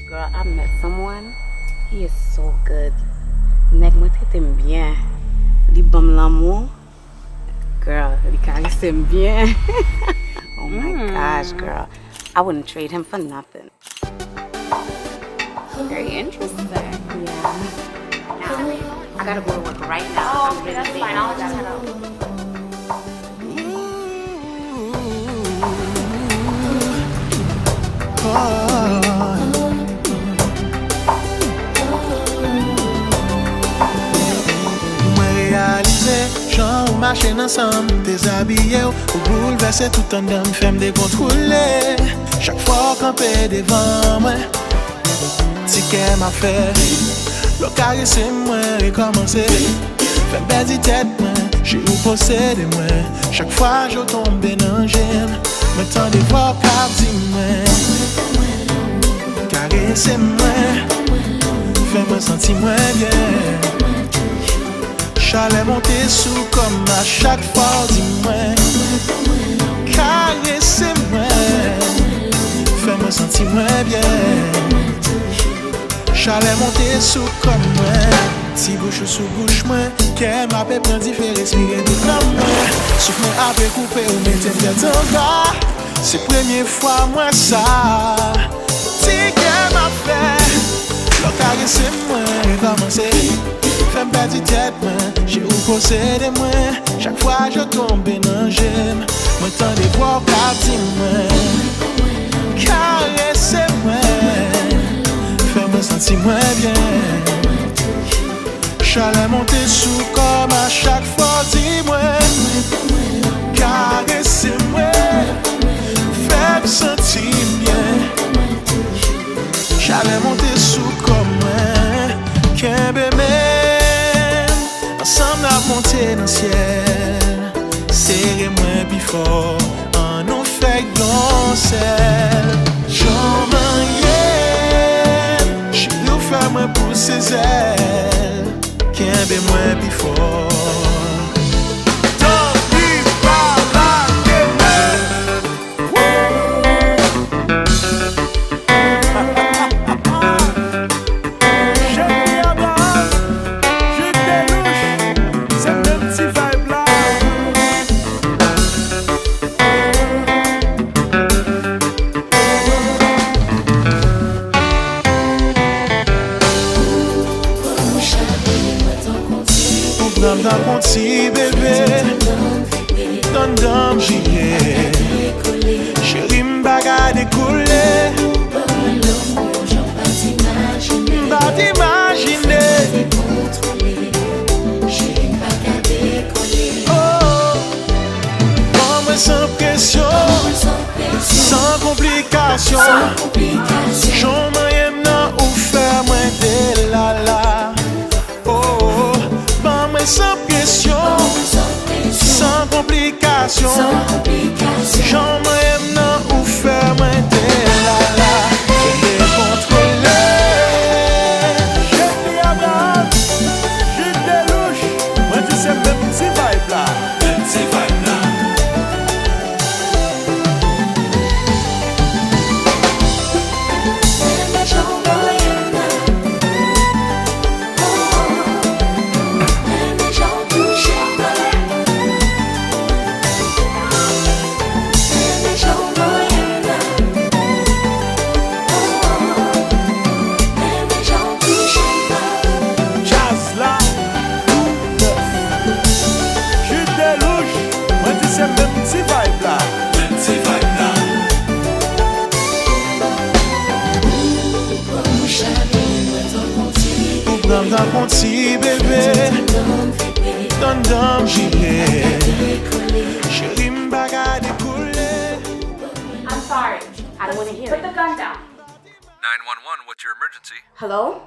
Girl, I met someone. He is so good. Nèg moi t'aime bien. Li bam l'amour. Girl, li caresse bien. Oh my gosh, girl. I wouldn't trade him for nothing. Very interesting. Yeah. Now, I gotta go to work right now. Oh, okay, that's fine. I'll just head out. J'en marche ensemble, déshabillé ou bouleversé tout en dame, femme décontrôlée. Chaque fois qu'on paie devant moi, ticket m'a fait. Le caresser moi, recommencer. Femme belle tête moi, j'ai eu possédé moi. Chaque fois je tombe dans le gêne, me tend des voix car dis-moi. Caresser moi, fais-moi sentir moins bien. J'allais monter sous comme à chaque fois, dis-moi. Caressez-moi, fais-moi sentir moins bien. J'allais monter sous comme moi. Si bouche sous bouche, moi, qu'elle m'appelle plein d'y respirer tout comme moi. Souffle moi après couper ou mettez tête en bas. C'est première fois, moi, ça. Si qu'elle m'a fait, le caressez-moi, recommencer. Femme perdue tête, moi, j'ai eu possédé moi. Chaque fois je tombe dans le j'aime. Moi tant de voix partir moi. Caressez-moi, fais-moi sentir moins bien. J'allais monter sous comme à chaque fois, dis-moi. Caressez-moi, fais-moi sentir bien. J'allais monter sous comme moi. Qu'un bébé. Ensemble à monter dans le ciel. Serrez-moi plus fort. On nous fait glancer. J'en m'en j'ai nous fait moi pour ses ailes. Qu'un bé moi plus fort. Dans mon petit bébé, dans dame gilet, chérie m'baga décoller, m'ba t'imaginer, oh, moi sans pression, sans complication, j'en m'aime non ou faire moi de la la. Sans pression, sans complication, j'en m'aime non ou faire moins de la la. Je l'ai contrôlé. J'ai dit Abraham, j'ai des louches. Moi tu sais même petit vibe là. Même petit vibe là. Dans mon petit bébé, dans dame gilet, chérie m'baga décoller. I'm sorry. I don't want to hear Put it. the gun down. 911, what's your emergency? Hello?